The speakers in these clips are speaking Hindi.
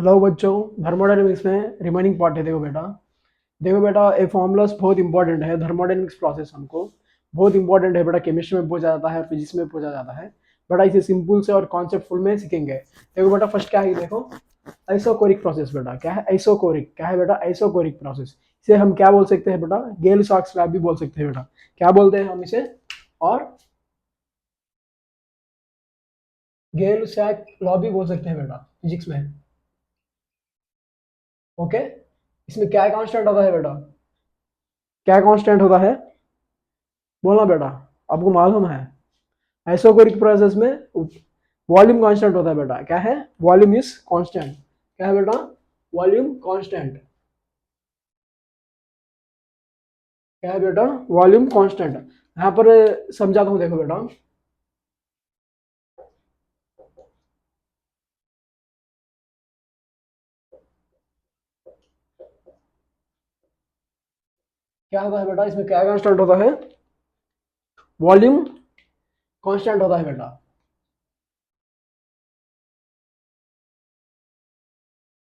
हेलो बच्चों, थर्मोडायनेमिक्स में रिमेनिंग पार्ट है। देखो बेटा ये फॉर्मूलाज बहुत इंपॉर्टेंट है। थर्मोडायनेमिक्स प्रोसेस हमको बहुत इंपॉर्टेंट है बेटा। केमिस्ट्री में पूछा जाता है, फिजिक्स में पूछा जाता है बेटा। इसे सिंपल से और कॉन्सेप्टफुल में सीखेंगे। देखो बेटा, फर्स्ट क्या है, देखो आइसोकोरिक प्रोसेस। बेटा क्या है आइसोकोरिक? क्या है बेटा आइसोकोरिक प्रोसेस? इसे हम क्या बोल सकते हैं बेटा? गेल सॉक्स लैब भी बोल सकते हैं बेटा। क्या बोलते हैं हम इसे? और गेल सैक लॉ भी बोल सकते हैं बेटा फिजिक्स में। ओके, इसमें क्या कांस्टेंट होता है बेटा? क्या कांस्टेंट होता है? बोलना बेटा, आपको मालूम है। आइसोकोरिक प्रोसेस में वॉल्यूम कांस्टेंट होता है बेटा। क्या है? Volume is constant. क्या है बेटा? Volume constant. क्या है बेटा? Volume constant. यहाँ पर समझाता हूँ, देखो बेटा। क्या होता है बेटा? इसमें क्या कांस्टेंट होता है? वॉल्यूम कांस्टेंट होता है बेटा।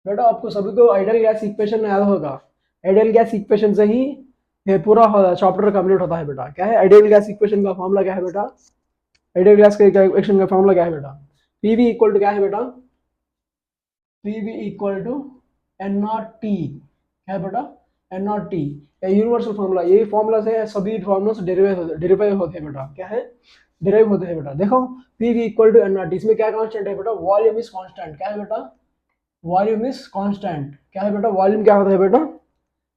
बेटा आपको सभी को आइडियल गैस इक्वेशन याद होगा। आइडियल गैस इक्वेशन से ही ये पूरा चैप्टर कंप्लीट होता है बेटा। क्या है आइडियल गैस इक्वेशन का फॉर्मूला? क्या है बेटा? आइडियल गैस के इक्वेशन का फॉर्मूला क्या है बेटा? पीवी इक्वल टू क्या है बेटा? PV equal to N not T. क्या है बेटा? N not T. Universal formula, यही फॉर्मूला से सभी फॉर्मूला से डेरिवाइव होते हैं बेटा। क्या है? डेराइव होते हैं बेटा। देखो PV equal to N not T, इसमें क्या कांस्टेंट है बेटा? Volume is constant. क्या है बेटा? Volume is constant. क्या है बेटा? वॉल्यूम क्या होता है बेटा?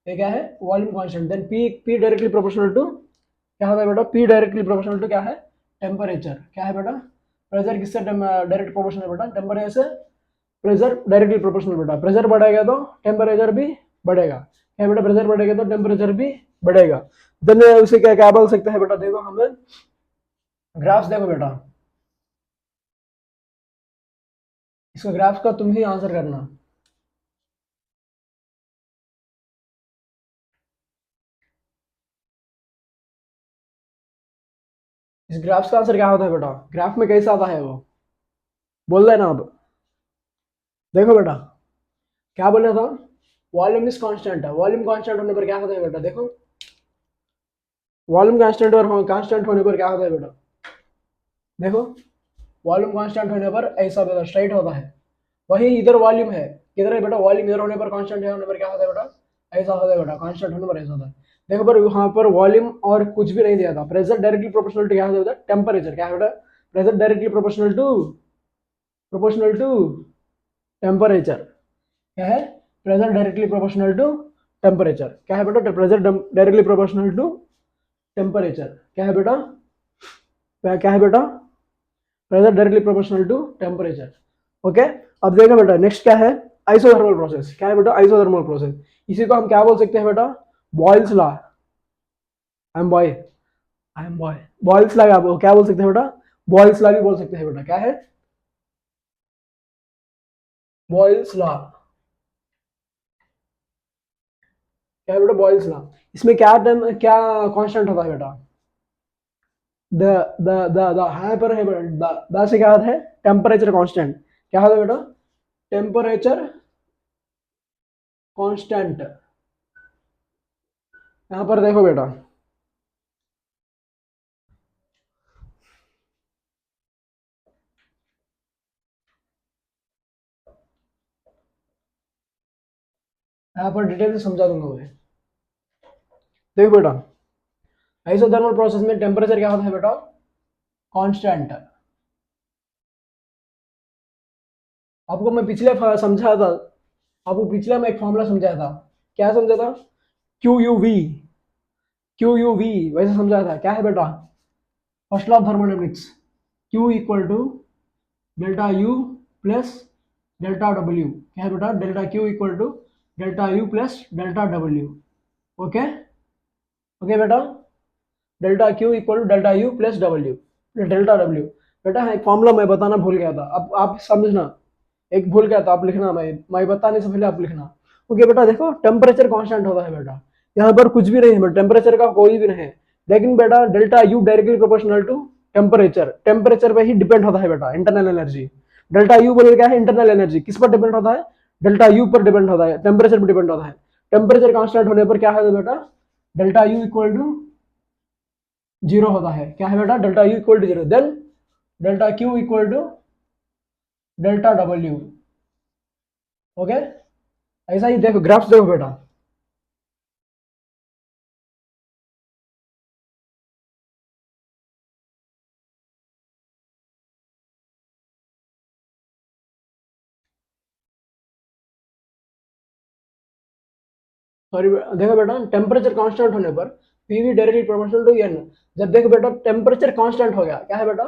ये क्या है? Volume constant. Then P P directly proportional to क्या होता है बेटा? पी डायरेक्टली प्रोपोर्शनल टू क्या है? टेम्परेचर। क्या है बेटा? प्रेशर किससे डायरेक्ट प्रोपोर्शनल है बेटा? टेम्परेचर से। प्रेशर डायरेक्टली प्रोपोर्शनल बेटा। प्रेशर बढ़ेगा तो टेम्परेचर भी बढ़ेगा। क्या बेटा? प्रेशर बढ़ेगा तो टेम्परेचर भी बढ़ेगा। देन उसे क्या क्या बोल सकते हैं बेटा? देखो हमें ग्राफ्स, देखो बेटा इसका ग्राफ्स का तुम ही आंसर करना। इस ग्राफ्स का आंसर क्या होता है बेटा? ग्राफ में कैसा आता है वो? बोल देना अब। देखो बेटा क्या बोल रहा था? वॉल्यूम इज कांस्टेंट है। वॉल्यूम कांस्टेंट होने पर क्या होता है बेटा? देखो वॉल्यूम कांस्टेंट और कांस्टेंट होने पर क्या होता है बेटा? देखो वॉल्यूम कांस्टेंट होने पर ऐसा बेटा स्ट्राइट होता है। वही इधर वॉल्यूम है, किधर है बेटा? वॉल्यूम इधर होने पर कांस्टेंट है, होने पर क्या होता है बेटा? ऐसा होता है बेटा। कांस्टेंट होने पर ऐसा होता है। देखो पर यहाँ पर वॉल्यूम और कुछ भी नहीं दिया था। प्रेशर डायरेक्टली प्रोपोर्शनल टू क्या होता है? टेम्परेचर। क्या है बेटा? Pressure directly proportional to temperature. क्या है? Pressure directly proportional to temperature. क्या है बेटा? Pressure directly proportional to temperature. क्या है बेटा? क्या है बेटा? Pressure directly proportional to temperature. Okay, अब देखो बेटा नेक्स्ट क्या है? Isothermal process. क्या है बेटा? Isothermal process. इसी को हम क्या बोल सकते हैं बेटा? Boyle's law. I am boy, I am boy. Boyle's law क्या बोल सकते हैं बेटा? बॉयल्स लॉ भी बोल सकते हैं बेटा। क्या है? Boils law. क्या है बेटा? Boyle's law. इसमें क्या टर्म, क्या कांस्टेंट होता है बेटा? द द यहाँ पर है बेटा, द से क्या होता है? Temperature constant. क्या होता है बेटा? Temperature constant. यहाँ पर देखो बेटा, यहाँ पर डिटेल से समझा दूंगा मैं। देखो बेटा आइसोथर्मल प्रोसेस में टेम्परेचर क्या होता है बेटा? कांस्टेंट। आपको मैं पिछले समझाया था, आपको पिछले में एक फॉर्मूला समझाया था। क्या समझा था? Q U V. Q U V वैसे समझाया था। क्या है बेटा? First law of thermodynamics. Q equal to delta U plus delta W. क्या है बेटा? Delta Q equal to delta U plus delta W. Okay, okay बेटा, delta Q equal to delta U plus W, delta W. बेटा एक फॉर्मूला मैं बताना भूल गया था, अब आप समझना। एक भूल गया था, आप लिखना। मैं बताने से पहले आप लिखना। ओके बेटा, देखो टेम्परेचर कांस्टेंट होता है बेटा। यहाँ पर कुछ भी नहीं है बेटा, टेम्परेचर का कोई भी नहीं है। लेकिन बेटा delta U directly proportional to temperature. Temperature पे ही डिपेंड होता है बेटा इंटरनल एनर्जी। डेल्टा यू बोले क्या है? Internal energy. किस पर डिपेंड होता है? डेल्टा यू पर डिपेंड होता है, टेम्परेचर पर डिपेंड होता है। टेम्परेचर कांस्टेंट होने पर क्या है बेटा, delta U equal to zero होता है। क्या है बेटा, delta U equal to zero. Then delta Q equal to delta W. Okay, ऐसा ही देखो, ग्राफ्स देखो बेटा। सॉरी देखो बेटा, टेम्परेचर कांस्टेंट होने पर PV directly proportional to N. जब देखो बेटा टेम्परेचर कांस्टेंट हो गया, क्या है बेटा,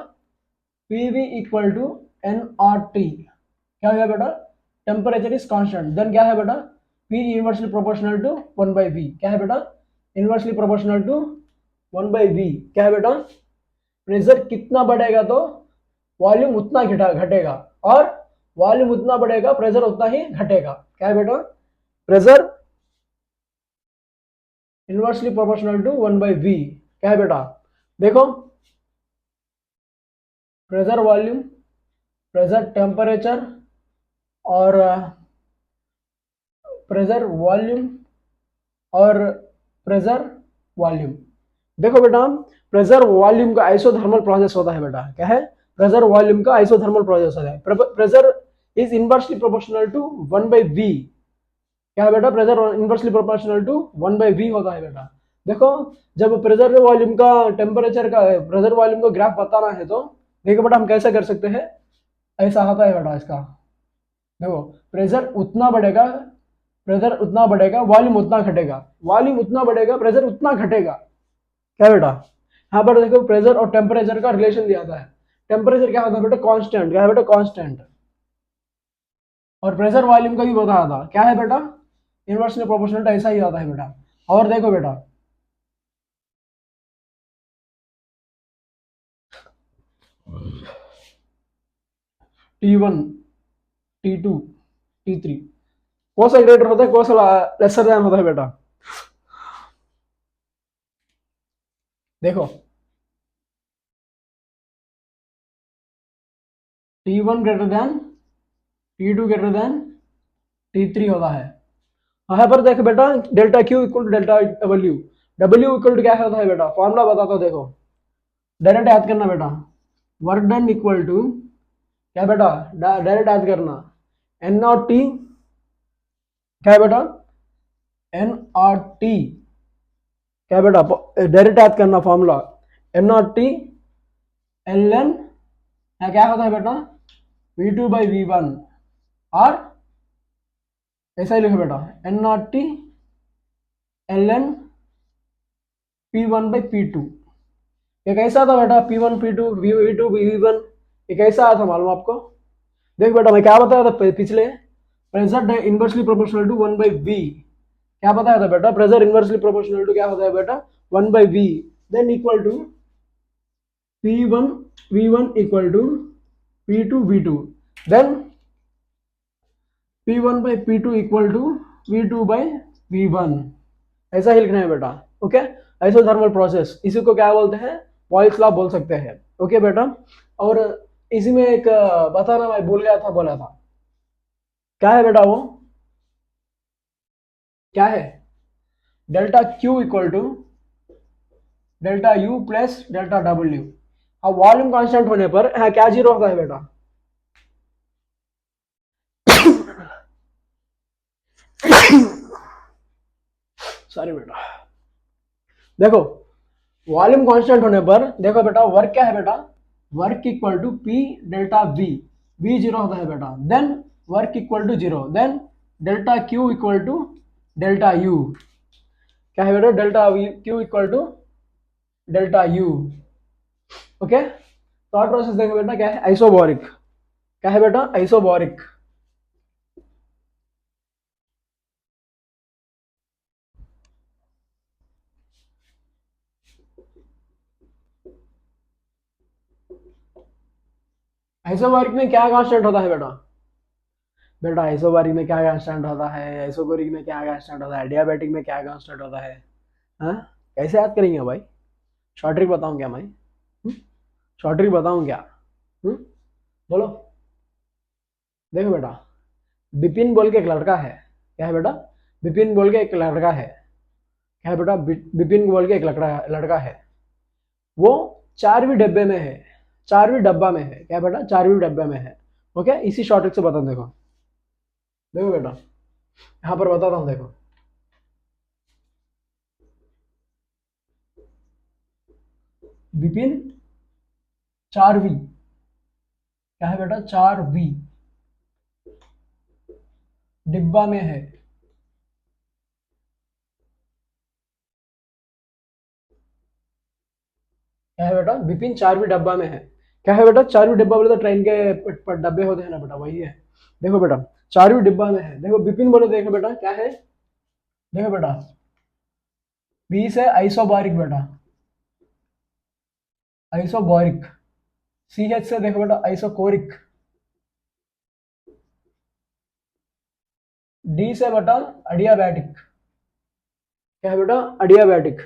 PV equal to N R T. क्या हो गया बेटा, टेम्परेचर इज कांस्टेंट। देन क्या है बेटा, P inversely proportional to 1/v। क्या है बेटा, इनवर्सली प्रोपोर्शनल टू 1/v। क्या है बेटा, प्रेशर कितना बढ़ेगा तो वॉल्यूम उतना घटेगा, और वॉल्यूम उतना बढ़ेगा प्रेशर उतना ही घटेगा। क्या है बेटा, pressure inversely proportional to 1/v। क्या है बेटा, देखो प्रेशर वॉल्यूम, प्रेशर टेम्परेचर, और प्रेशर वॉल्यूम और प्रेशर वॉल्यूम। देखो बेटा, प्रेशर वॉल्यूम का आइसोथर्मल प्रोसेस होता है बेटा। क्या है, प्रेशर वॉल्यूम का आइसोथर्मल प्रोसेस होता है। Pressure is inversely proportional to 1/v। क्या है बेटा, pressure inversely proportional to 1/v होता है बेटा। देखो, जब प्रेशर वॉल्यूम का टेम्परेचर का प्रेशर वॉल्यूम का ग्राफ बताना है तो देखो बेटा हम कैसे कर सकते हैं, ऐसा होता है बेटा इसका। देखो, प्रेशर उतना बढ़ेगा वॉल्यूम उतना घटेगा, वॉल्यूम उतना बढ़ेगा प्रेशर उतना घटेगा। क्या बेटा, यहाँ पर देखो प्रेशर और टेम्परेचर का रिलेशन दिया था है। टेम्परेचर क्या होता है बेटा, कांस्टेंट। क्या है बेटा, कांस्टेंट। और प्रेशर वॉल्यूम का भी बताया था, क्या है बेटा, इनवर्सली प्रोपोर्शनल। ऐसा ही आता है बेटा। और देखो बेटा, T1, T2, T3 कौन सा ग्रेटर होता है, कौन सा लेसर देन होता है बेटा। देखो, T1 greater than T2 greater than T3 होता है। यहाँ पर देखो बेटा, delta Q equal to delta W. W equal to क्या होता है बेटा, फॉर्मूला बताता हूँ देखो, डायरेक्ट याद करना बेटा। वर्क डन इक्वल टू क्या बेटा, डायरेक्ट याद करना, एन नॉट टी। क्या है बेटा, एन आर टी। क्या बेटा, डायरेक्ट याद करना formula, N R T L N. क्या होता है बेटा, V2/V1। और ऐसा ही लिखो बेटा, N not T L N P1/P2। ये कैसा था बेटा, P1 P2 V2 V1, ये कैसा आया था मालूम आपको। देख बेटा, मैं क्या बताया था पिछले, pressure inversely proportional to 1/v। क्या बताया था बेटा, प्रेशर इनवर्सली प्रोपोर्शनल टू क्या होता है बेटा, 1/v। Then equal to P1 V1 equal to P2 V2। Then P1/P2 equal to V2/V1। ऐसा ही लिखना है बेटा। ओके, आइसोथर्मल प्रोसेस, इसी को क्या बोलते हैं, बॉयल्स लॉ बोल सकते हैं। ओके बेटा, और इसी में एक बताना मैं भूल गया था, बोला था, क्या है बेटा वो, क्या है, delta Q equal to delta U plus delta W. अब वॉल्यूम कांस्टेंट होने पर क्या जीरो होता है बेटा, सॉरी बेटा। देखो, वॉल्यूम कांस्टेंट होने पर देखो बेटा, वर्क क्या है बेटा, work equal to P delta V. V zero होता है बेटा। Then work equal to zero. Then delta Q equal to delta U. क्या है बेटा, delta Q equal to delta U. Okay, thought process देखो बेटा, क्या है, आइसोबॉरिक। क्या है बेटा, आइसोबॉरिक। आइसोबॉरिक में क्या कांस्टेंट होता है बेटा, बेटा आइसोबॉरिक में क्या कांस्टेंट होता है, आइसोबॉरिक में क्या कांस्टेंट होता है, डियाबेटिक में क्या कांस्टेंट होता है। हाँ, कैसे याद करेंगे भाई, शॉर्ट ट्रिक बताऊं क्या मैं, शॉर्ट ट्रिक बताऊं क्या, बोलो। देखो बेटा, बिपिन बोल के एक लड़का है, क्या है बेटा, बिपिन बोल के एक लड़का है, क्या है बेटा, बिपिन बोल के एक लड़का लड़का है, वो 4वीं डब्बे में है, 4वीं डब्बा में है, क्या बेटा, 4वीं डब्बे में है। ओके, इसी शॉर्ट ट्रिक से बता, देखो देखो बेटा, यहाँ पर बताता हूँ, देखो बिपिन 4वीं, क्या है बेटा, 4वीं डिब्बा में है, क्या है बेटा, बिपिन 4वीं डब्बा में है, क्या है बेटा, 4वीं डिब्बा बोले तो ट्रेन के डब्बे होते हैं ना बेटा, वही है। देखो बेटा, 4वीं डिब्बा में है, देखो बिपिन बोले, देखो बेटा क्या है, देखो बेटा, बी से आइसोबारिक बेटा, आइसोबारिक, सी एच से देखो बेटा आइसोकोरिक, डी से बेटा अडियाबैटिक, क्या है बेटा, अडियाबैटिक,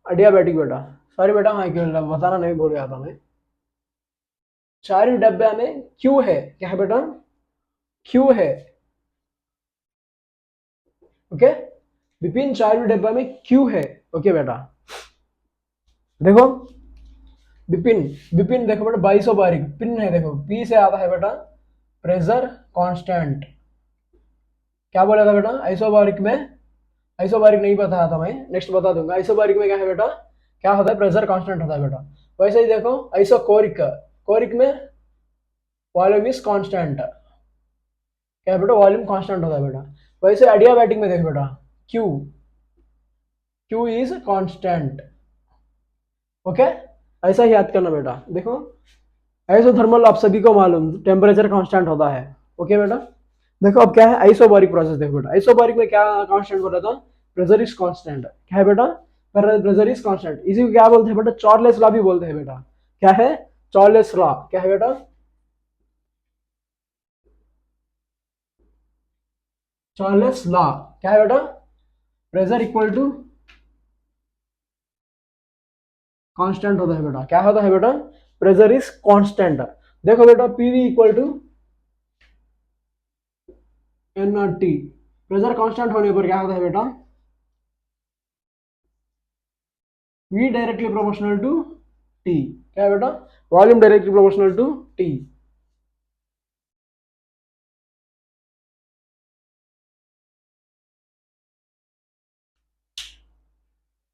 अडियाबैटिक बेटा, सॉरी बेटा, हाँ क्यों बताना नहीं बोल गया था मैं। 4वीं डब्बे में क्यू है, क्या है बेटा, क्यू है, ओके, विपिन 4वीं डब्बा में क्यू है, ओके बेटा। देखो विपिन, विपिन देखो बेटा 22 बारीक पिन है, देखो पी से आता है बेटा प्रेशर कांस्टेंट, क्या बोला था बेटा, आइसोबारिक में, आइसोबारिक नहीं बताया था मैं, नेक्स्ट बता दूंगा। आइसोबारिक में क्या है बेटा, क्या होता है, प्रेशर कांस्टेंट होता है बेटा। वैसे ही देखो आइसोकोरिक, कोरिक में वॉल्यूम इज कांस्टेंट, क्या है बेटा, वॉल्यूम कांस्टेंट होता है बेटा। वैसे एडियाबैटिक में देखो बेटा Q, Q is constant, okay, ऐसा ही याद करना बेटा। देखो आइसोथर्मल आप सभी को मालूम टेम्परेचर कांस्टेंट होता है, ओके बेटा। देखो अब क्या है आइसोबारिक प्रोसेस, देखो बेटा आइसोबारिक में क्या कांस्टेंट बोला था, प्रेशर इज कांस्टेंट, क्या है बेटा, प्रेशर इज कांस्टेंट, इसी को क्या बोलते हैं बेटा, चार्लेस लॉ भी बोलते हैं बेटा, क्या है, चार्लेस लॉ, क्या है बेटा, चार्लेस लॉ, क्या है बेटा, प्रेशर इक्वल टू कांस्टेंट होता है बेटा, क्या होता है बेटा, प्रेशर इज कांस्टेंट। देखो बेटा PV equal to N R T, pressure constant होने पर क्या होता है बेटा, V directly proportional to T, क्या है बेटा, volume directly proportional to T।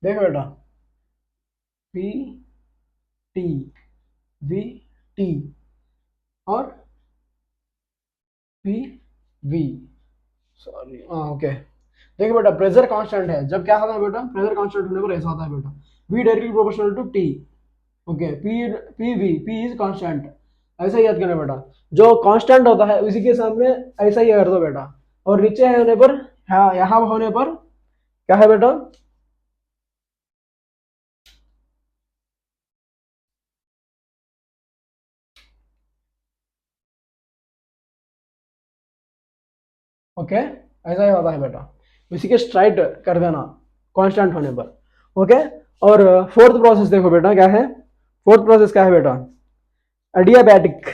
देखो बेटा P T V T और P V, सॉरी हाँ ओके। देखो बेटा प्रेशर कांस्टेंट है, जब क्या होता है बेटा, प्रेशर कांस्टेंट होने पर ऐसा होता है बेटा, V directly proportional to T, okay, P V, P is constant, ऐसा ही याद करना बेटा। जो कांस्टेंट होता है उसी के सामने ऐसा ही कर दो बेटा, और नीचे होने पर, हाँ यहाँ होने पर क्या है बेटा, ओके, ऐसा ही होता है बेटा, उसी के स्ट्राइट कर देना कांस्टेंट होने पर, ओके। और फोर्थ प्रोसेस देखो बेटा क्या है, फोर्थ प्रोसेस क्या है बेटा, एडियाबैटिक,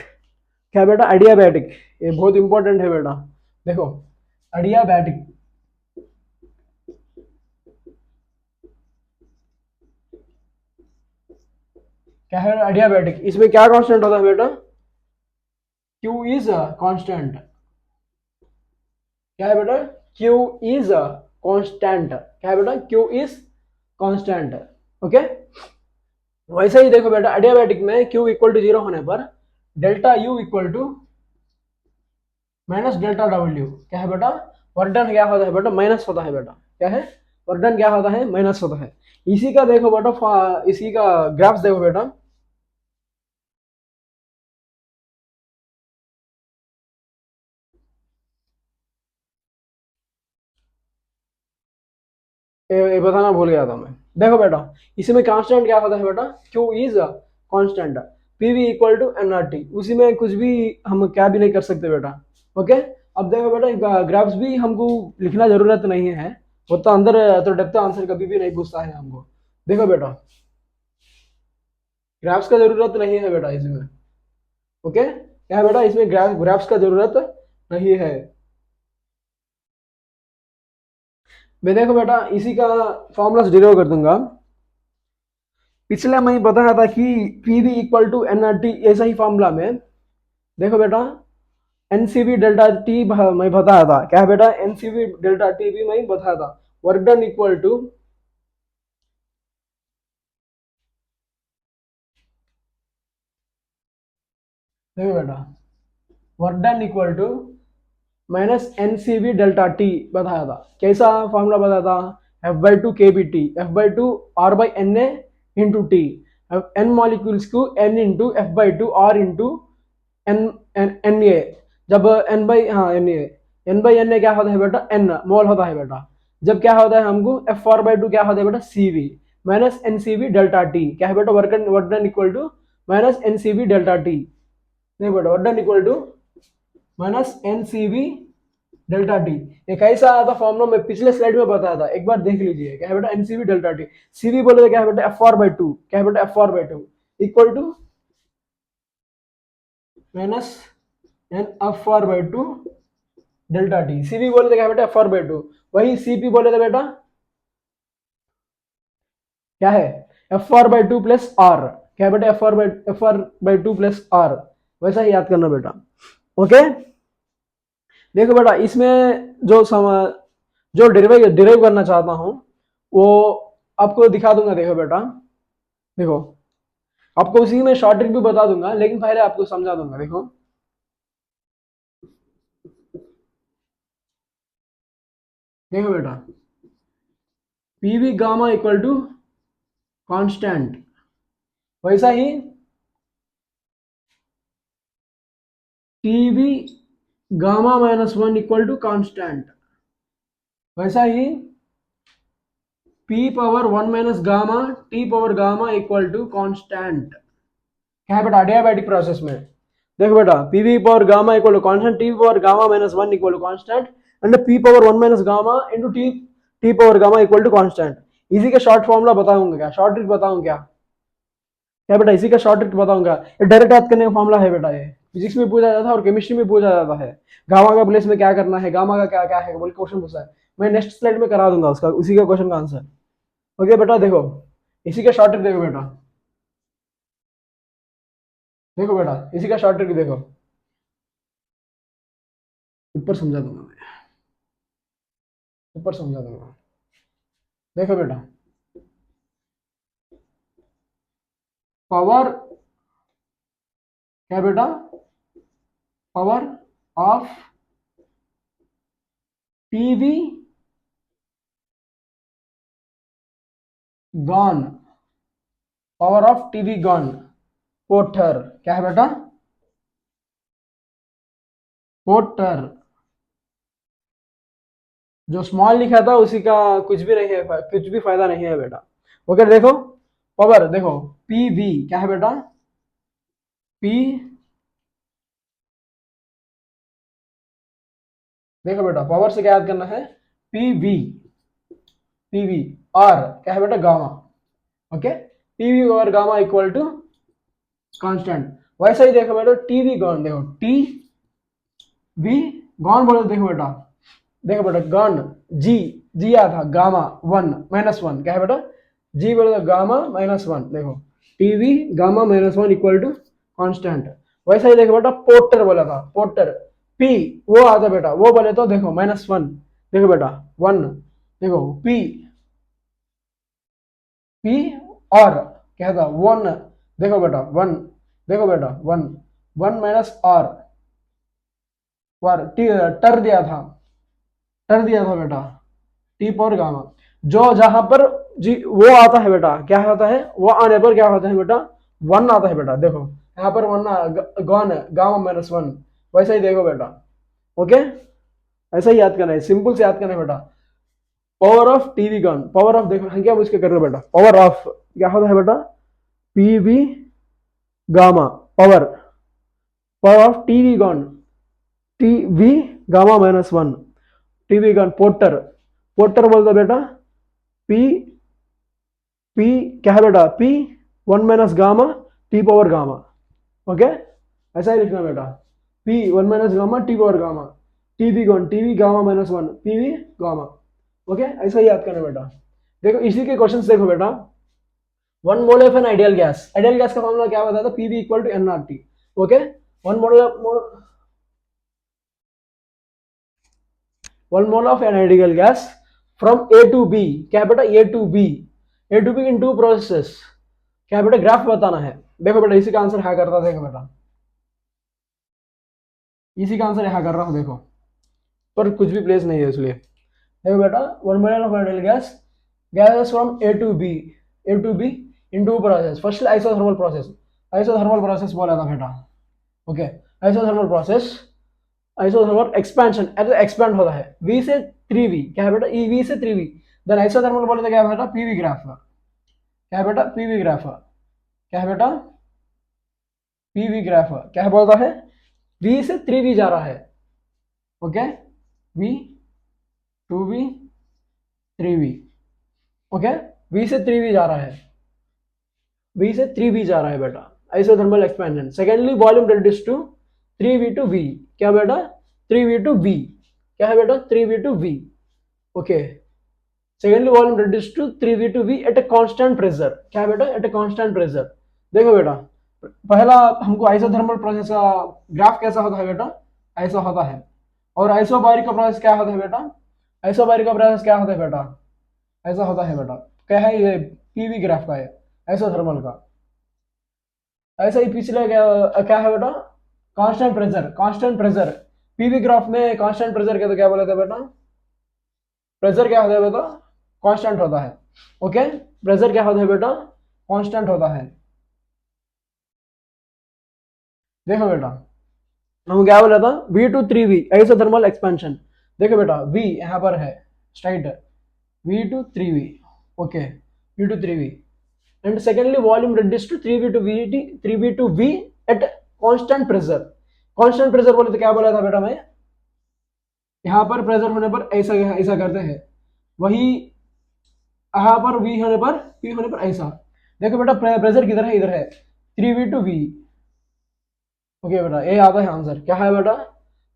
क्या है बेटा, एडियाबैटिक, ये बहुत इंपॉर्टेंट है बेटा। देखो एडियाबैटिक, क्या है एडियाबैटिक, इसमें क्या कांस्टेंट होता है बेटा, Q इज कांस्टेंट, क्या है बेटा, Q इज कांस्टेंट, क्या है बेटा, Q इज कांस्टेंट, ओके। वैसे ही देखो बेटा एडियाबैटिक में Q इक्वल टू 0 होने पर delta U equal to minus delta W, क्या है बेटा, वर्क डन क्या होता है बेटा, माइनस होता है बेटा, क्या है, वर्क डन क्या होता है, माइनस होता है। इसी का देखो बेटा, इसी का ग्राफ्स देखो बेटा, ये बताना भूल गया था मैं। देखो बेटा इसमें कांस्टेंट क्या होता है बेटा, Q is constant, PV equal to NRT, उसी में कुछ भी हम क्या भी नहीं कर सकते बेटा, ओके। अब देखो बेटा ग्राफ्स भी हमको लिखना जरूरत नहीं है, वो तो अंदर तो डेप्थ आंसर कभी भी नहीं पूछता है हमको। देखो बेटा ग्राफ्स का जरूरत नहीं है बेटा इसमें। ओके, क्या है बेटा, इसमें ग्राफ्स का जरूरत नहीं है। मैं देखो बेटा इसी का फॉर्मूला डिराइव कर दूंगा। पिछले मैं बताया था कि P V equal to N R T, ऐसा ही फॉर्मूला में देखो बेटा एनसीवी डेल्टा टी मैं बताया था। क्या है बेटा, एनसीवी डेल्टा टी भी मैं बताया था। वर्क डन इक्वल टू, देखो बेटा work done equal to minus NCV delta T बताया था। कैसा फॉर्मूला बताया था, F by two K B T, F by two R by N A into T, N molecules को N into F by two R into N N A. जब एन बाई, हाँ एन बाई एन ए क्या होता है बेटा, एन मोल होता है बेटा। जब क्या होता है हमको एफ आर बाई टू क्या होता है बेटा, C V minus N C V delta T. क्या है बेटा, work done equal to minus N C V delta T. नहीं बेटा, work done equal to minus N C V delta T. ये कैसा आया था फॉर्मूला, मैं पिछले स्लाइड में बताया था, एक बार देख लीजिए। क्या है बेटा, एनसीवी डेल्टा टी, सीवी बोले तो क्या है बेटा एफ आर बाई टू। क्या है बेटा, F R by two equal to minus N F R by two delta T. CV बोले तो क्या है बेटा, एफ आर बाई टू। वही सीपी बोले तो बेटा क्या है, F R by two plus R. क्या है बेटा, F R by two plus R. वैसा ही याद करना बेटा। ओके, देखो बेटा इसमें जो डिराइव करना चाहता हूं वो आपको दिखा दूंगा। देखो बेटा, देखो आपको उसी में शॉर्ट ट्रिक भी बता दूंगा, लेकिन पहले आपको समझा दूंगा। देखो देखो बेटा, PV gamma equal to constant, वैसा ही TV gamma minus one equal to constant, वैसा ही P power one minus gamma T power gamma equal to constant. क्या है बेटा, adiabatic प्रोसेस में देखो बेटा, PV power gamma equal to constant, T power gamma minus one equal to constant and P power one minus gamma into T power gamma equal to constant. इसी का शॉर्ट फॉर्मूला बताऊंगा, क्या शॉर्ट ट्रिक बताऊं क्या, क्या बेटा इसी का शॉर्ट ट्रिक बताऊंगा। ये डायरेक्ट याद करने का फॉर्मूला है बेटा। ये फिजिक्स में पूछा जाता है और केमिस्ट्री में पूछा जाता है। गामा का प्लेस में क्या करना है, गामा का क्या क्या है बोल क्वेश्चन पूछा है। मैं नेक्स्ट स्लाइड में करा दूंगा उसका, उसी का क्वेश्चन का आंसर। ओके बेटा, देखो इसी का शॉर्ट ट्रिक देखो बेटा, देखो बेटा इसी का शॉर्ट ट्रिक देखो, ऊपर समझा दूंगा मैं, ऊपर समझा दूंगा। देखो बेटा, पावर, क्या बेटा, power of TV gone, power of TV gone porter. क्या है बेटा, पोर्टर। जो स्मॉल लिखा था उसी का कुछ भी नहीं है, कुछ भी फायदा नहीं है बेटा। ओके देखो, पावर देखो पी वी, क्या है बेटा, पी, देखो बेटा पावर से क्या याद करना है, P V, P V R क्या है बेटा, गामा। ओके, पी वी और गामा इक्वल टू कांस्टेंट। वैसा ही देखो बेटा टीवी गॉन, देखो टी वी गॉन बोलो, देखो बेटा, देखो बेटा गॉन जी, जी आया था गामा वन माइनस वन। क्या है बेटा, जी बोलो तो गामा माइनस वन। देखो TV gamma minus one equal to constant. वैसा ही देखो बेटा पोर्टर बोला था, पोर्टर पी वो आता बेटा, वो बोले तो देखो माइनस वन। देखो बेटा वन, देखो पी, पी और क्या था वन। देखो बेटा वन, देखो बेटा वन, वन माइनस आर, टर दिया था, टर दिया था बेटा, टी पावर गामा। जो जहां पर जी वो आता है बेटा, क्या आता है, वो आने पर क्या होता है बेटा, वन आता है बेटा। देखो यहाँ पर वन गॉन है, गामा माइनस वन। वैसा ही देखो बेटा। ओके, ऐसा ही याद करना है, सिंपल से याद करना है बेटा। Power of TV gone, power of देखो हम क्या उसके कर रहे हो बेटा, पावर ऑफ क्या होता है बेटा, PV gamma power, power of TV gone, TV gamma minus one, TV gone porter, porter बोलते बेटा पी, पी क्या है बेटा, P one minus gamma T power gamma. Okay, ऐसा ही लिखना बेटा, P one minus gamma T power gamma, T B कौन, T B gamma minus one, P V gamma. Okay, ऐसा ही याद करना बेटा। देखो इसी के क्वेश्चंस देखो बेटा, one mole of an ideal gas का फॉर्मूला क्या बताया था, P V equal to N R T. Okay, one mole of an ideal gas from A to B, क्या बेटा, A to B, A to B in two process, क्या बेटा, ग्राफ बताना है। देखो बेटा इसी का आंसर है करता, देखो बेटा इसी का आंसर यहाँ कर रहा हूँ देखो, पर कुछ भी प्लेस नहीं है इसलिए। देखो बेटा, one mole of ideal gas, gas from A to B in two process, first isothermal process, isothermal process बोला था बेटा। Okay, isothermal process, isothermal expansion, expand होता है वी से 3v, क्या है बेटा, ई वी से 3v, देन आइसोथर्मल बोले तो क्या है बेटा, पीवी ग्राफ, क्या है बेटा, पीवी ग्राफ, क्या है बेटा, पीवी ग्राफ, क्या है बोलता है, v से 3v जा रहा है। Okay, v 2v 3v, okay, v से 3v जा रहा है, v से 3v जा रहा है बेटा, isothermal expansion. Secondly volume reduce to 3v to v, क्या बेटा, 3v टू v, क्या है बेटा, 3v to v। Okay, secondly volume reduce to 3v to v at a constant pressure, क्या है बेटा, एट ए कांस्टेंट प्रेशर। देखो बेटा, पहला हमको आइसोथर्मल प्रोसेस का ग्राफ कैसा होता है बेटा, ऐसा होता है, और आइसोबारिक का प्रोसेस क्या होता है बेटा, आइसोबारिक का प्रोसेस क्या होता है बेटा, ऐसा होता है बेटा, क्या है ये, पीवी ग्राफ का है, आइसोथर्मल का। ऐसा ही पिछले क्या है बेटा, constant pressure, constant pressure, PV graph में कांस्टेंट प्रेशर के तो क्या बोला था बेटा, प्रेशर क्या होता है बेटा, कांस्टेंट होता है। ओके, प्रेशर क्या होता है बेटा, कांस्टेंट होता है। देखो बेटा, हम क्या बोला था, we to 3v isothermal expansion. देखो बेटा, v यहाँ पर है straight, v to 3v, okay, v to 3v, and secondly volume reduce to 3v to v, 3v to v at constant pressure. Constant pressure बोले तो क्या बोला था बेटा मैं, यहाँ पर प्रेशर होने पर ऐसा ऐसा करते हैं, वही यहाँ पर v होने पर, p होने पर ऐसा। देखो बेटा प्रेशर किधर है, इधर है, 3v टू v। ओके बेटा, ये आता है आंसर, क्या है बेटा,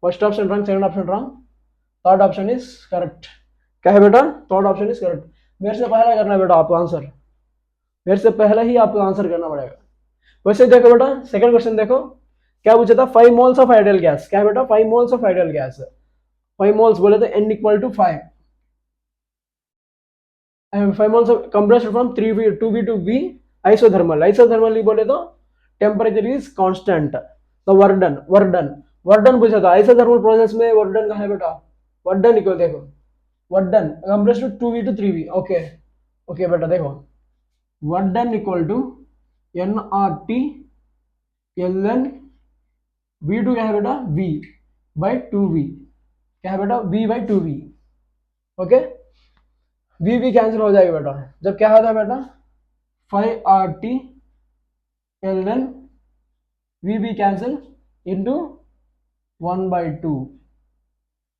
first option wrong, second option wrong, third option is correct, क्या है बेटा, थर्ड ऑप्शन इज करेक्ट। मेरे से पहला करना है बेटा आपको आंसर, मेरे से पहले ही आपको आंसर करना पड़ेगा। वैसे देखो बेटा, सेकंड क्वेश्चन देखो, क्या पूछा था, 5 मोल्स ऑफ आइडियल गैस, क्या है बेटा, 5 moles of ideal gas, 5 moles बोले तो n equal to 5, 5 moles of compressed from 3v 2v to v isothermal, isothermal बोले तो टेम्परेचर इज कांस्टेंट, तो वर्डन, वर्डन पूछा था आइसोथर्मल प्रोसेस में, वर्डन का है बेटा, वर्डन इक्वल, देखो work done compressed to 2v to 3v। Okay, okay बेटा देखो, work done equal to N R T L N V two, क्या है बेटा, v बाई 2v, क्या है बेटा, v by 2v। Okay, v cancel हो जाएगा बेटा, जब क्या होता है बेटा, 5RT L N v cancel into 1/2।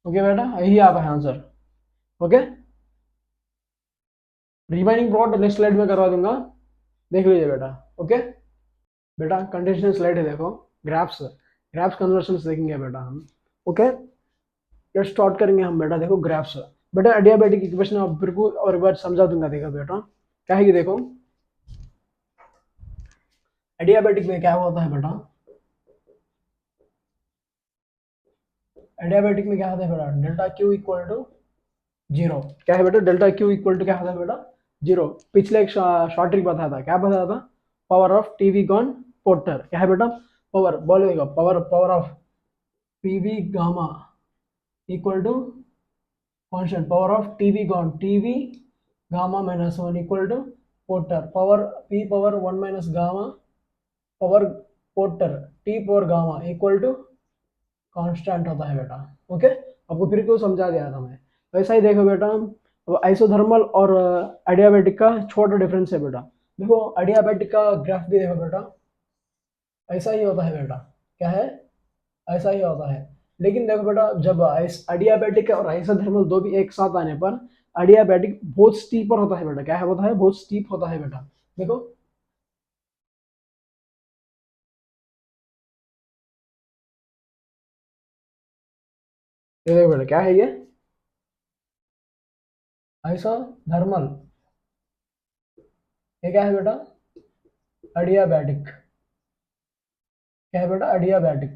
Okay बेटा, यही आता है answer. Okay, remaining plot next slide में करवा दूंगा, देख लीजिए बेटा। ओके बेटा, कंडीशनल स्लाइड है देखो, ग्राफ्स, ग्राफ्स कन्वर्शन देखेंगे बेटा हम। ओके, ये स्टार्ट करेंगे हम बेटा, देखो ग्राफ्स, बेटा एडियाबैटिक इक्वेशन आप फिर को और एक बार समझा दूंगा, देखो बेटा क्या है कि देखो, एडियाबैटिक में क्या होता है बेटा, एडियाबैटिक में क्या होता है बेटा, डेल्टा क्यू इक्वल टू 0, क्या है बेटा, डेल्टा क्यू इक्वल टू क्या होता है बेटा, 0। पिछले एक शॉर्ट ट्रिक बताया था, क्या बताया था, power of TV gone porter, क्या है बेटा, पावर बोलेगा, power power of PV gamma equal to constant, power of TV gone, TV gamma minus 1 equal to porter, power P power 1 minus gamma power porter T power gamma equal to constant होता है बेटा। ओके, आपको फिर क्यों समझा दिया था मैं। वैसा ही देखो बेटा, अब आइसोथर्मल और एडियाबैटिक का छोटा डिफरेंस है बेटा। देखो एडियाबैटिक का ग्राफ भी देखो बेटा, ऐसा ही होता है बेटा, क्या है, ऐसा ही होता है। लेकिन देखो बेटा, जब एडियाबैटिक और आइसोथर्मल दो भी एक साथ आने पर एडियाबैटिक बहुत स्टीपर होता है बेटा, क्या है होता है, बहुत स्टीप होता है बेटा। देखो ये देखो बेटा क्या है ये, आइसोथर्मल। ये क्या है बेटा, एडियाबैटिक। क्या है बेटा, एडियाबैटिक।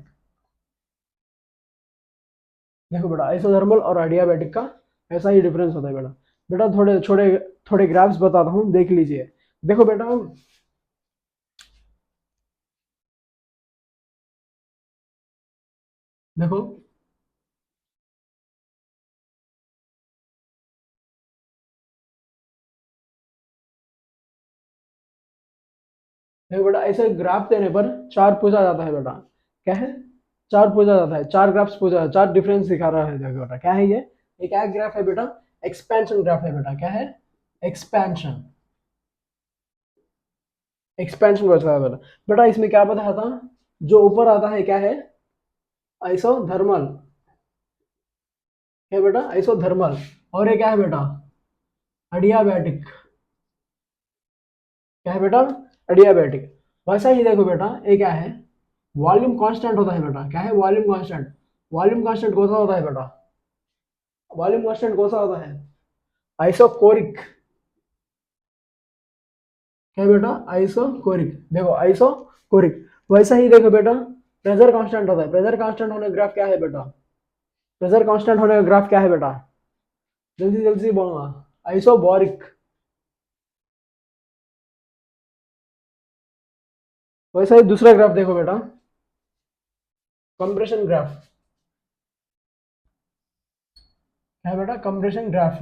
देखो बेटा आइसोथर्मल और एडियाबैटिक का ऐसा ही डिफरेंस होता है बेटा। बेटा थोड़े छोटे थोड़े ग्राफ्स बताता हूँ, देख लीजिए। देखो बेटा, देखो देखो बेटा, ऐसे ग्राफ देने पर चार पूछा जाता है बेटा। क्या है, चार पूछा जाता है, चार ग्राफ्स पूछा, चार डिफरेंस दिखा रहा है। देखो बेटा क्या है ये क्या ग्राफ है बेटा, एक्सपेंशन ग्राफ है बेटा। क्या है, एक्सपेंशन। एक्सपेंशन बता है बेटा। बेटा इसमें क्या बताया था, जो ऊपर आता है क्या है, आइसोथर्मल। क्या है बेटा, आइसोथर्मल। और ये क्या है बेटा, एडियाबैटिक। क्या है बेटा, एडियाबैटिक। वैसा ही देखो बेटा, ये क्या है, वॉल्यूम कांस्टेंट होता है बेटा। क्या है, वॉल्यूम कांस्टेंट। वॉल्यूम कांस्टेंट कौन सा होता है बेटा, वॉल्यूम कांस्टेंट कौन सा होता है, आइसोकोरिक। क्या है बेटा, आइसोकोरिक। देखो आइसोकोरिक। वैसा ही देखो बेटा, प्रेशर कांस्टेंट होता है। प्रेशर कांस्टेंट होने का ग्राफ क्या है बेटा, प्रेशर कांस्टेंट होने का ग्राफ क्या है बेटा, जल्दी जल्दी बोलना, आइसोबॉरिक। वैसा ही दूसरा ग्राफ देखो बेटा, कंप्रेशन ग्राफ। क्या है बेटा, कंप्रेशन ग्राफ।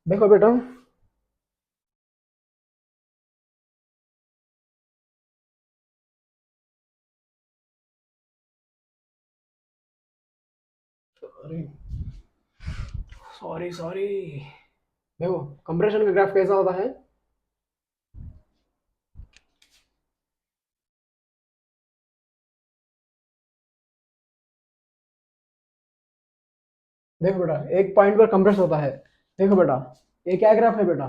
देखो बेटा, सॉरी सॉरी सॉरी, देखो कंप्रेशन का ग्राफ कैसा होता है, देखो बेटा एक पॉइंट पर कंप्रेस होता है। देखो बेटा ये क्या ग्राफ है बेटा,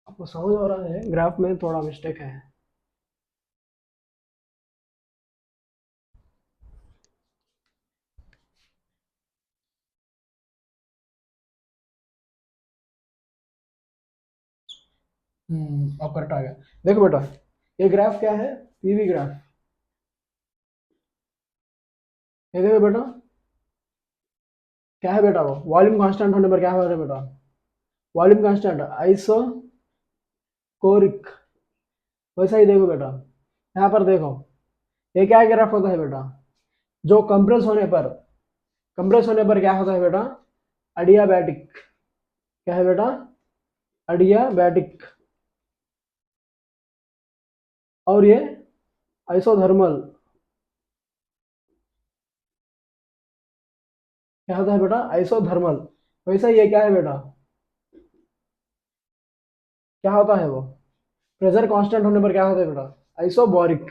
आपको समझ आ रहा है, ग्राफ में थोड़ा मिस्टेक है। अब करेक्ट आ गया। देखो बेटा ये ग्राफ क्या है, पीवी ग्राफ। ये देखो बेटा क्या है बेटा, वो वॉल्यूम कांस्टेंट होने पर क्या हो रहा है बेटा, वॉल्यूम कांस्टेंट आइसोकोरिक। वैसा ही देखो बेटा, यहाँ पर देखो ये क्या ग्राफ होता है बेटा, जो कंप्रेस होने पर क्या होता है बेटा, अडियाबैटिक। क्या है बेटा, अडियाबैटिक। और ये आइसोथर्मल। क्या होता है बेटा, आइसोथर्मल। वैसा ये क्या है बेटा, क्या होता है वो, प्रेशर कांस्टेंट होने पर क्या होता है बेटा, आइसोबॉरिक।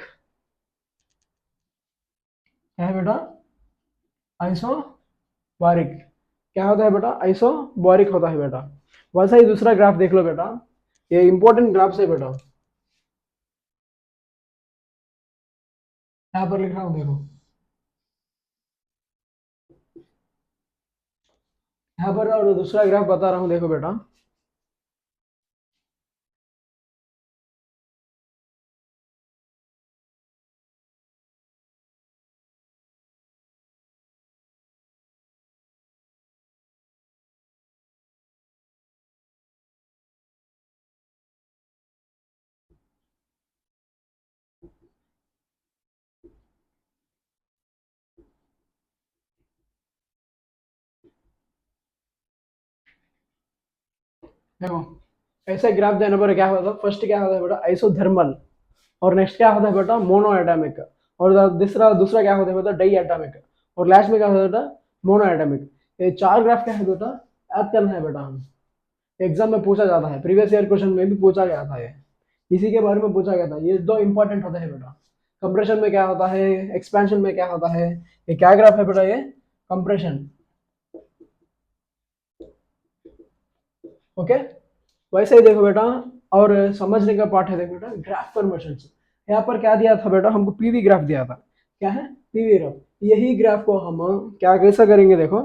क्या है बेटा, आइसोबॉरिक। क्या होता है बेटा, आइसोबॉरिक होता है बेटा। वैसा ही दूसरा ग्राफ देख लो बेटा, ये इंपॉर्टेंट ग्राफ है बेटा। यहाँ पर लिख रहा हूँ देखो, यहाँ पर और दूसरा ग्राफ बता रहा हूँ देखो बेटा। देखो ऐसे ग्राफ देने पर क्या होता है, फर्स्ट क्या होता है बेटा, आइसोथर्मल। और नेक्स्ट क्या होता है बेटा, मोनो एटॉमिक। और दूसरा दूसरा क्या होता है बेटा, डाई एटॉमिक। और लास्ट में क्या होता है बेटा, मोनो एटॉमिक। ये चार ग्राफ क्या है बेटा, याद करना है बेटा। हम एग्जाम में पूछा जाता है, प्रीवियस ईयर क्वेश्चन में भी पूछा गया था ये, इसी के बारे में पूछा गया था। ये दो इंपॉर्टेंट होते हैं बेटा, कंप्रेशन में क्या होता है, एक्सपेंशन में क्या होता है। ये क्या ग्राफ है बेटा, ये कंप्रेशन। ओके, वैसे ही देखो बेटा, और समझने का पार्ट है देखो बेटा, ग्राफ फॉर्मेशन। यहाँ पर क्या दिया था बेटा, हमको पीवी ग्राफ दिया था। क्या है, पीवी ग्राफ। यही ग्राफ को हम क्या कैसा करेंगे देखो,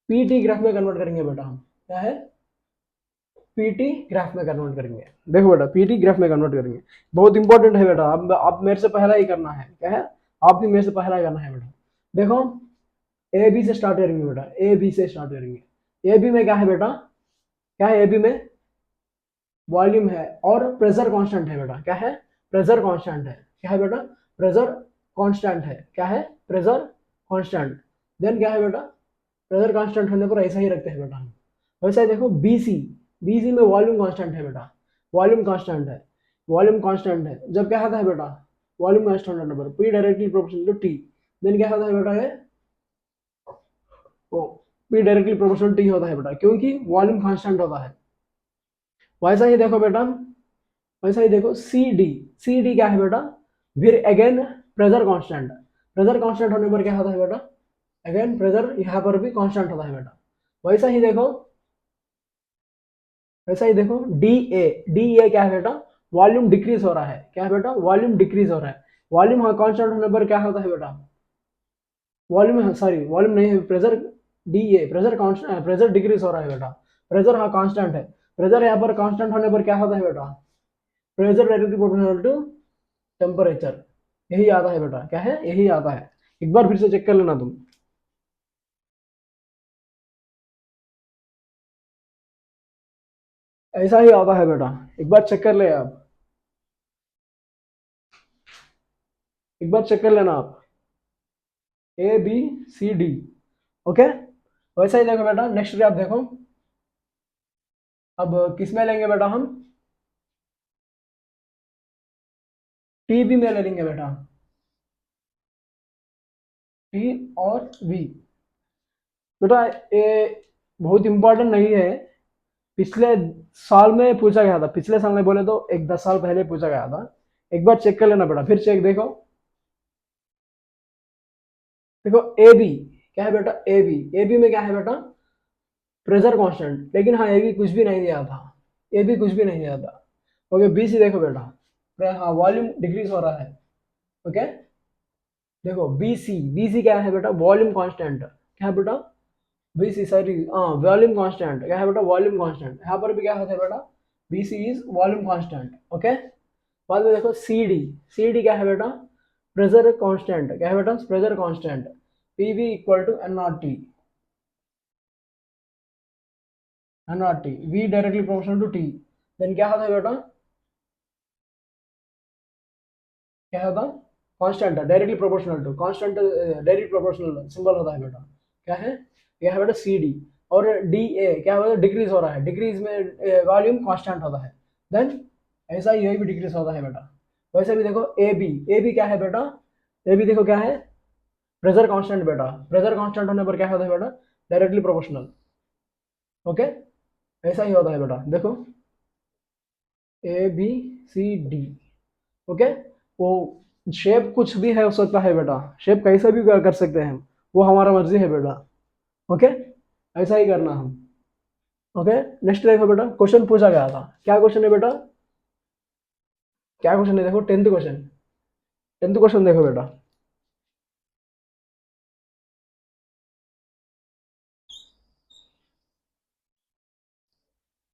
पीटी ग्राफ में कन्वर्ट करेंगे बेटा हम। क्या है? पीटी ग्राफ में कन्वर्ट करेंगे। देखो बेटा, पीटी ग्राफ में कन्वर्ट करेंगे। बहुत इंपॉर्टेंट है बेटा। अब आप मेरे से पहला ही करना है। क्या है? आप भी मेरे से पहला ही करना है बेटा। देखो, ए बी से स्टार्ट करेंगे बेटा। ए बी से स्टार्ट करेंगे। ए बी में क्या है बेटा? क्या है ए बी में? वॉल्यूम है और प्रेशर कांस्टेंट है बेटा। क्या है? प्रेशर कांस्टेंट है। क्या है बेटा? प्रेशर कांस्टेंट है। क्या है? Pressure constant. देन क्या है बेटा? प्रेशर कांस्टेंट होने पर ऐसा ही रखते हैं बेटा हम। वैसे ही देखो बीसी, बीसी में वॉल्यूम कांस्टेंट है बेटा। वॉल्यूम कांस्टेंट है। वॉल्यूम कांस्टेंट है जब क्या होता है बेटा? Volume constant number P directly proportional to T. Then क्या होता है बेटा? ये ओ, पी डायरेक्टली प्रोपोर्शनल टी होता है बेटा, क्योंकि वॉल्यूम कांस्टेंट होता है। वैसा ही देखो बेटा, वैसा ही देखो सी डी। सी डी क्या है बेटा? फिर again pressure constant. Pressure constant होने पर क्या होता है बेटा? अगेन प्रेशर यहाँ पर भी कांस्टेंट होता है बेटा। वैसा ही देखो, वैसा ही देखो डी ए। डी ए क्या है बेटा? वॉल्यूम डिक्रीज हो रहा है। क्या है बेटा? वॉल्यूम डिक्रीज हो रहा है। वॉल्यूम कांस्टेंट होने पर क्या होता है बेटा? वॉल्यूम, सॉरी वॉल्यूम नहीं है, pressure. D A pressure constant, pressure decrease हो रहा है बेटा। प्रेशर हाँ कांस्टेंट है। प्रेशर यहाँ पर कांस्टेंट होने पर क्या होता है बेटा? Pressure directly proportional to temperature. यही आता है बेटा। क्या है? यही आता है। एक बार फिर से चेक कर लेना तुम। ऐसा ही आता है बेटा। एक बार चेक कर ले आप। एक बार चेक कर लेना आप। A B C D. Okay. वैसा ही देखो बेटा, नेक्स्ट ग्राफ देखो। अब किस में लेंगे बेटा हम? टीबी में ले लेंगे बेटा। टी और वी। बेटा ये बहुत इंपॉर्टेंट नहीं है। पिछले साल में पूछा गया था। पिछले साल में बोले तो एक 10 साल पहले पूछा गया था। एक बार चेक कर लेना बेटा, फिर चेक देखो। देखो ए बी। क्या है बेटा? A B. ए बी में क्या है बेटा? Pressure constant. लेकिन हाँ, ए बी कुछ भी नहीं दिया था। ए बी कुछ भी नहीं दिया था। ओके, बी सी देखो बेटा, हाँ वॉल्यूम डिक्रीज हो रहा है। ओके। देखो बी सी। बी सी क्या है बेटा? Volume constant. क्या है बेटा? बी सी, सॉरी हाँ वॉल्यूम कांस्टेंट। क्या है बेटा? Volume constant. यहाँ पर भी क्या होता है बेटा? B C is volume constant. Okay. बाद में देखो सी डी। सी डी क्या है बेटा? Pressure constant. क्या है बेटा? Pressure constant. P V equal to N R T. N R T V directly proportional to T. Then क्या होता है बेटा? क्या होता? कांस्टेंट है directly proportional to. Constant direct proportional symbol होता है बेटा। क्या है? यह है बेटा सी डी। और डी ए क्या होता है? डिक्रीज हो रहा है। डिक्रीज में वॉल्यूम कांस्टेंट होता है। देन ऐसा ही यही भी डिक्रीज होता है बेटा। वैसे भी देखो ए बी। ए बी क्या है बेटा? ए बी देखो क्या है? प्रेशर कांस्टेंट बेटा। प्रेशर कांस्टेंट होने पर क्या होता है बेटा? Directly proportional. ओके। ऐसा ही होता है बेटा। देखो A B C D. Okay. वो शेप कुछ भी है हो सकता है बेटा। शेप कैसा भी कर सकते हैं हम। वो हमारा मर्जी है बेटा। ओके। ऐसा ही करना हम। ओके। नेक्स्ट देखो बेटा, क्वेश्चन पूछा गया था। क्या क्वेश्चन है बेटा? क्या क्वेश्चन है देखो, 10th क्वेश्चन। 10th क्वेश्चन देखो बेटा।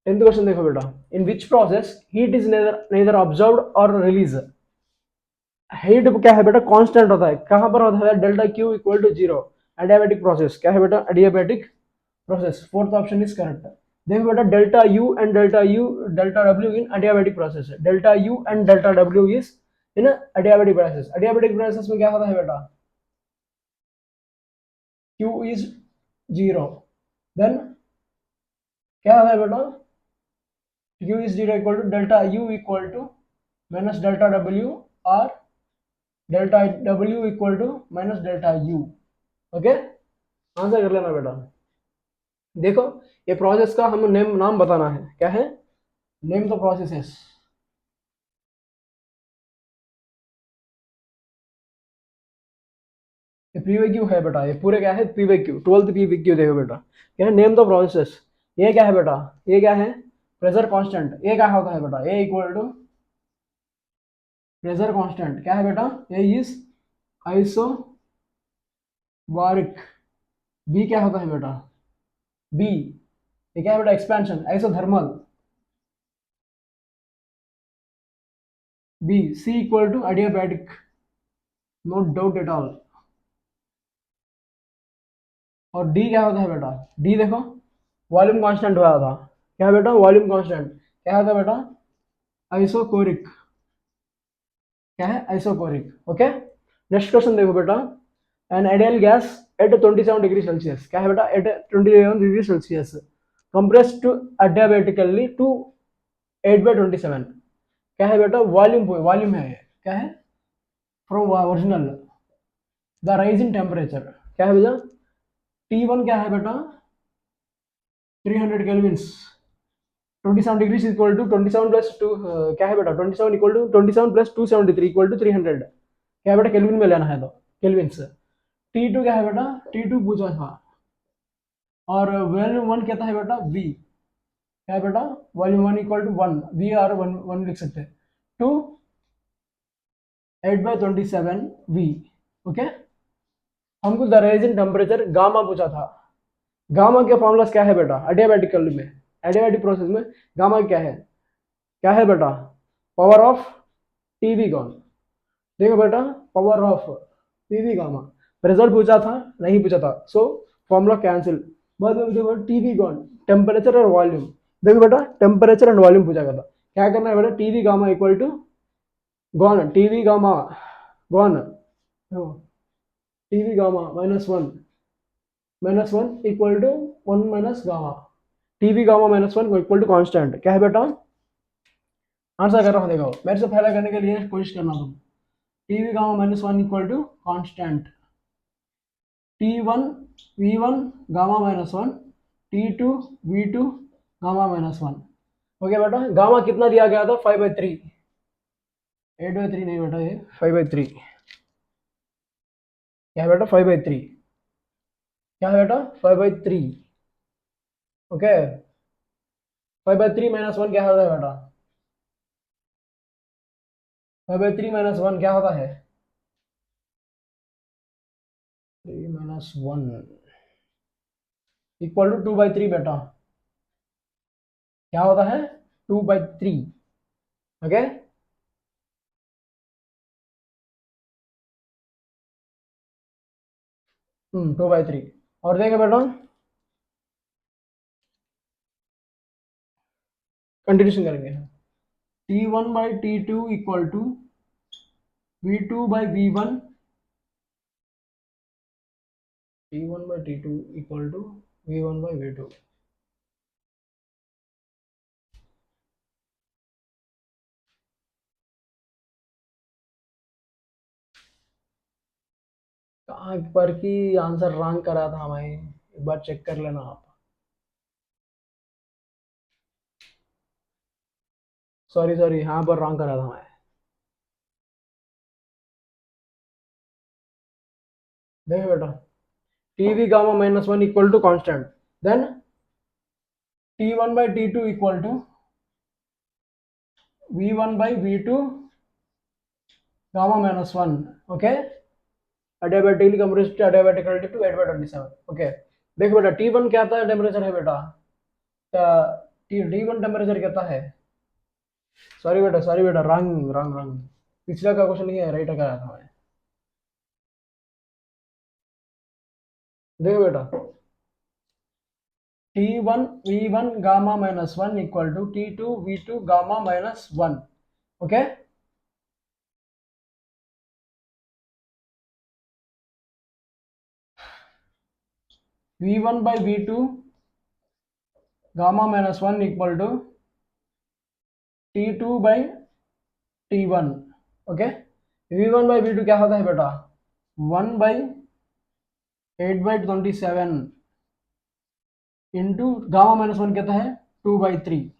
10th क्वेश्चन देखो बेटा। In which process heat is neither neither observed और रिलीज। हीट क्या है बेटा? कांस्टेंट होता है। कहां पर होता है? Delta Q equal to zero. Adiabatic process. क्या है बेटा? Adiabatic process. Fourth option is correct. देखो बेटा, delta U and delta U, delta W in adiabatic process है। Delta U and delta W is in adiabatic process. Adiabatic process में क्या होता है बेटा? Q is zero. देन क्या होता है बेटा? Q is zero equal to delta U equal to minus delta W, और delta W equal to minus delta U. Okay. Answer कर लेना बेटा। देखो, ये प्रोसेस का हम नेम नाम बताना है। क्या है? Name the process. ये पीवीक्यू है बेटा। ये पूरे क्या है? पीवीक्यू, 12th पीवीक्यू देखो बेटा। क्या है? Name the process. ये क्या है बेटा? ये क्या है? Pressure constant. ये क्या होता है बेटा? ए इक्वल टू प्रेशर कांस्टेंट क्या है बेटा, ए इज आइसोबारिक, बी क्या होता है बेटा, बी ये क्या है बेटा, expansion, isothermal, B, C equal to adiabatic, no doubt at all. और डी क्या होता है बेटा, डी देखो वॉल्यूम कांस्टेंट हुआ था, क्या है बेटा, वॉल्यूम कांस्टेंट क्या होता है बेटा, आइसोकोरिक, क्या है, आइसोकोरिक। ओके, नेक्स्ट क्वेश्चन देखो बेटा, an ideal gas at 27 degree Celsius, क्या है बेटा, at 27 degree Celsius compressed to adiabatically to 8/27, क्या है बेटा, वॉल्यूम, वॉल्यूम है ये, क्या है, from original, the rise in temperature, क्या है भैया, T1 क्या है बेटा, 300 kelvins, 27 degree equal to 27 plus 2, क्या है बेटा, 27 equal to 27 plus 273 equal to 300, क्या है बेटा, केल्विन में लेना है तो केल्विन्स। T2 क्या है बेटा, T2 पूछा था, और वॉल्यूम 1 कहता है बेटा V, क्या है बेटा, volume 1 equal to 1, V R 1 लिख सकते हैं, टू 8/27 V। ओके, हमको द रेजिन टेम्परेचर गामा पूछा था, गामा के फॉर्मूलास क्या है बेटा, एडियाबैटिकल में, एडियाबैटिक प्रोसेस में गामा क्या है बेटा, पावर ऑफ टीवी गॉन, देखो बेटा, power of TV gamma, result पूछा था, नहीं पूछा था, सो फॉर्मूला कैंसिल। बाद में देखो टीवी गॉन, टेम्परेचर और वॉल्यूम, देखो बेटा टेम्परेचर एंड वॉल्यूम पूछा था, क्या करना है बेटा, TV gamma equal to gone, TV gamma gone, TV gamma minus one equal to 1 minus gamma, TV gamma -1 equal to constant, क्या है बेटा, आंसर कर रहा हूँ, देखो मेरे से पहले करने के लिए कोशिश करना तुम, TV gamma -1 equal to constant, T1 V1 gamma -1, T2 V2 gamma -1। Okay बेटा, गामा कितना दिया गया था, 5/3, 8/3 नहीं बेटा, ये 5/3, क्या है बेटा, 5/3, क्या है बेटा, 5/3। ओके, 5/3 -1 क्या होता है बेटा, 5/3 -1 क्या होता है, 3 - 1 इक्वल टू 2/3 बेटा, क्या होता है, 2/3। ओके, 2/3। और देखो बेटा, कंटिन्यूशन करेंगे, T1/T2 equal to V2/V1, T1/T2 equal to V1/V2, कहाँ पर की आंसर रॉन्ग करा था मैं, एक बार चेक कर लेना आप, सॉरी सॉरी, यहाँ पर रॉन्ग करा था मैं, देखो बेटा, TV gamma -1 equal to constant, then T1/T2 equal to V1/V2 gamma -1। Okay, adiabatically compressed to adiabatically to 8/27। Okay, देखो बेटा, T1 क्या था, टेम्परेचर है बेटा, T1 टेम्परेचर कहता है, सॉरी बेटा, रॉन्ग रॉन्ग रॉन्ग, पिछला का क्वेश्चन नहीं है, राइट कराया था मैं, देखो बेटा, T1 V1 gamma -1 equal to T2 V2 gamma -1। Okay, V1/V2 gamma -1 equal to T2/T1। Okay, V1/V2 क्या होता है बेटा, 1/8/27 इंटू गामा -1 कहता है 2/3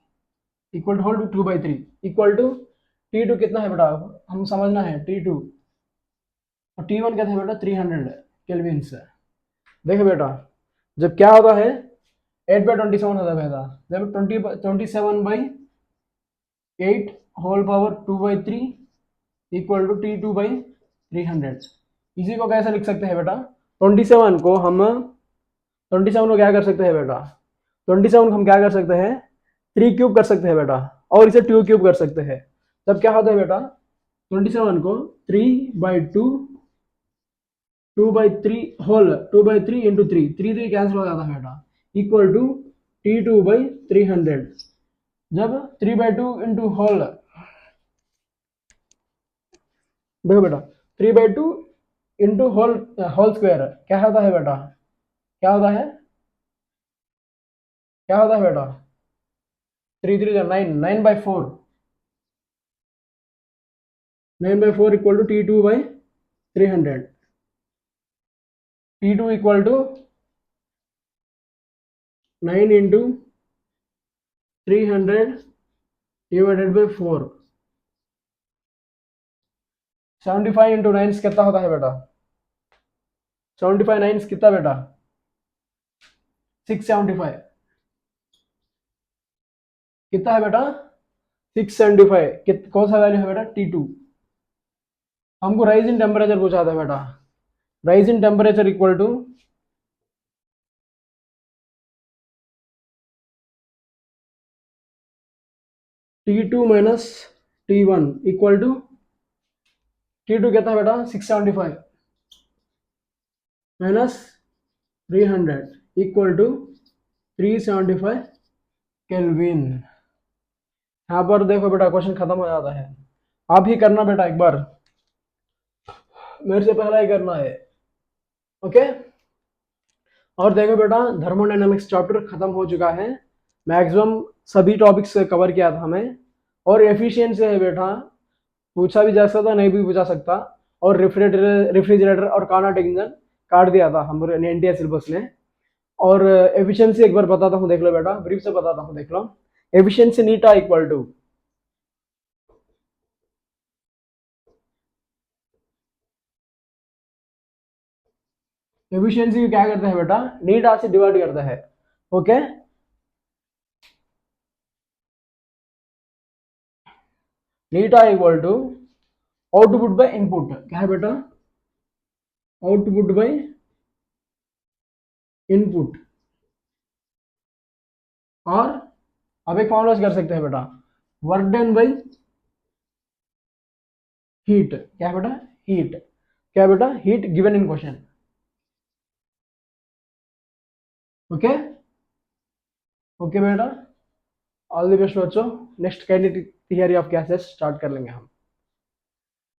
equal to whole to 2/3 equal to T2 कितना है बेटा, हम समझना है, T2 और T1 कहता है बेटा 300 केल्विन्स। देखो बेटा, जब क्या होता है 8/27 होता है बेटा, जब 27/8 whole power 2/3 equal to T2/300। इसी को कैसे लिख सकते हैं बेटा, 27 को हम 27 को क्या कर सकते हैं बेटा, 27 को हम क्या कर सकते हैं, 3 क्यूब कर सकते हैं बेटा, और इसे 2 क्यूब कर सकते हैं। तब क्या होता है बेटा, 27 को 3/2, 2/3 होल, 2/3 इंटू 3 कैंसिल हो जाता है बेटा, इक्वल टू T2/300। जब 3/2 इंटू होल, देखो बेटा 3/2 इंटू होल, होल स्क्वायर क्या होता है बेटा, क्या होता है, क्या होता है बेटा, 3 3 9, 9/4, 9/4 equal to T2/300। T2 equal to 9 into 300 divided by 4। 75 into 9 कितना होता है बेटा, 75 9 कितना बेटा, 675। कितना है बेटा, 675। कौन सा वैल्यू है बेटा, T2। हमको राइज इन टेम्परेचर पूछा था बेटा, rise in temperature equal to T2 minus T1 equal to, T2 कितना है बेटा 675 माइनस 300 इक्वल टू 375 केल्विन। यहाँ पर देखो बेटा क्वेश्चन खत्म हो जाता है। आप ही करना बेटा एक बार, मेरे से पहला ही करना है, ओके। और देखो बेटा थर्मोडायनामिक्स चैप्टर खत्म हो चुका है, मैक्सिमम सभी टॉपिक्स कवर किया था हमें। और एफिशिएंसी है बेटा, पूछा भी जा सकता नहीं भी पूछा सकता। और रेफ्रिजरेटर और कार्नोट इंजन काट दिया था हमारे एनटीए सिलेबस ने। और एफिशिएंसी एक बार बताता हूँ देख लो बेटा, ब्रीफ से बताता हूँ देख लो। Efficiency eta equal to, efficiency क्या करता है बेटा, नीटा से डिवाइड करता है, okay. Eta equal to output by input, क्या है बेटा, आउटपुट बाय इनपुट। और अब एक फॉर्मूला कर सकते हैं बेटा, वर्क डन बाय हीट, क्या है बेटा, हीट, क्या है बेटा, heat given in question, okay. Okay बेटा, ऑल द बेस्ट बच्चों। Next kinetic theory of gases start कर लेंगे हम।